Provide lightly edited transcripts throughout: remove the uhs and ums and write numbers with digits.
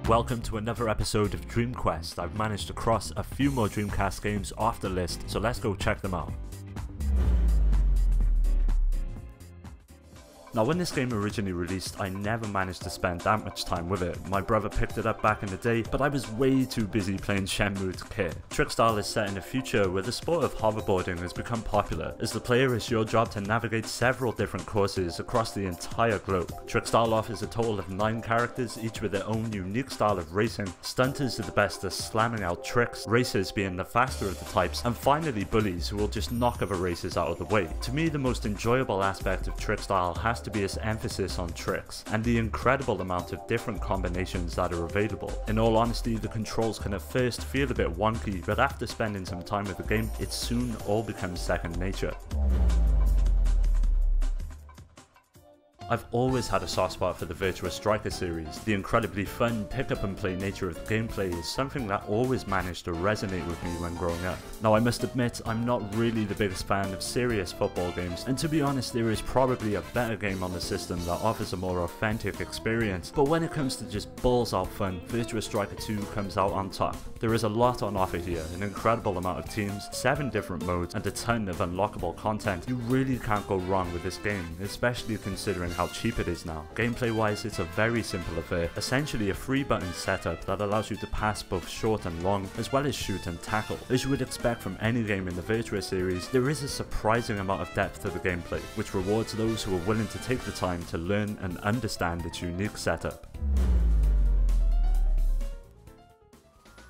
Welcome to another episode of Dreamcast. I've managed to cross a few more Dreamcast games off the list, so let's go check them out. Now, when this game originally released, I never managed to spend that much time with it. My brother picked it up back in the day, but I was way too busy playing Shenmue to care. Trickstyle is set in a future where the sport of hoverboarding has become popular. As the player, it's your job to navigate several different courses across the entire globe. Trickstyle offers a total of 9 characters, each with their own unique style of racing. Stunters are the best at slamming out tricks, racers being the faster of the types, and finally bullies who will just knock other racers out of the way. To me, the most enjoyable aspect of Trickstyle has to be its emphasis on tricks, and the incredible amount of different combinations that are available. In all honesty, the controls can at first feel a bit wonky, but after spending some time with the game, it soon all becomes second nature. I've always had a soft spot for the Virtua Striker series. The incredibly fun pick up and play nature of the gameplay is something that always managed to resonate with me when growing up. Now, I must admit, I'm not really the biggest fan of serious football games, and to be honest, there is probably a better game on the system that offers a more authentic experience, but when it comes to just balls out fun, Virtua Striker 2 comes out on top. There is a lot on offer here, an incredible amount of teams, 7 different modes, and a ton of unlockable content. You really can't go wrong with this game, especially considering how cheap it is now. Gameplay wise, it's a very simple affair, essentially a 3-button setup that allows you to pass both short and long, as well as shoot and tackle. As you would expect from any game in the Virtua series, there is a surprising amount of depth to the gameplay, which rewards those who are willing to take the time to learn and understand its unique setup.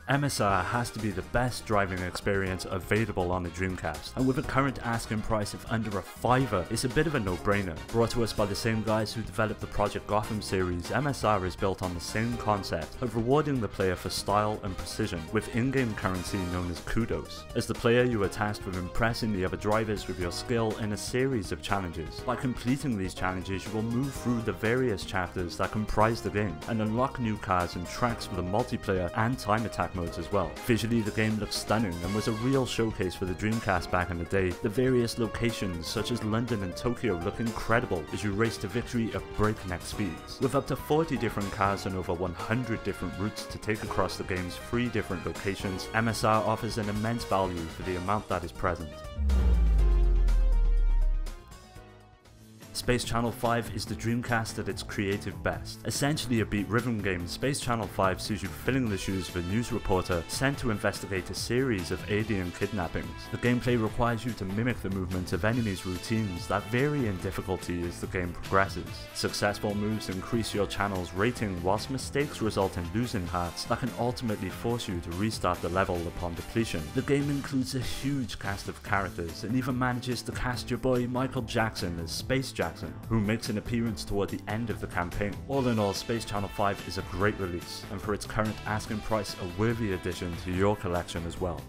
MSR has to be the best driving experience available on the Dreamcast, and with a current asking price of under a $5, it's a bit of a no-brainer. Brought to us by the same guys who developed the Project Gotham series, MSR is built on the same concept of rewarding the player for style and precision, with in-game currency known as kudos. As the player, you are tasked with impressing the other drivers with your skill in a series of challenges. By completing these challenges, you will move through the various chapters that comprise the game, and unlock new cars and tracks for the multiplayer and time attack modes as well. Visually, the game looks stunning and was a real showcase for the Dreamcast back in the day. The various locations such as London and Tokyo look incredible as you race to victory at breakneck speeds. With up to 40 different cars and over 100 different routes to take across the game's 3 different locations, MSR offers an immense value for the amount that is present. Space Channel 5 is the Dreamcast at its creative best. Essentially a beat rhythm game, Space Channel 5 sees you filling the shoes of a news reporter sent to investigate a series of alien kidnappings. The gameplay requires you to mimic the movements of enemies' routines that vary in difficulty as the game progresses. Successful moves increase your channel's rating, whilst mistakes result in losing hearts that can ultimately force you to restart the level upon depletion. The game includes a huge cast of characters and even manages to cast your boy Michael Jackson as Space Jackson, who makes an appearance toward the end of the campaign. All in all, Space Channel 5 is a great release, and for its current asking price, a worthy addition to your collection as well.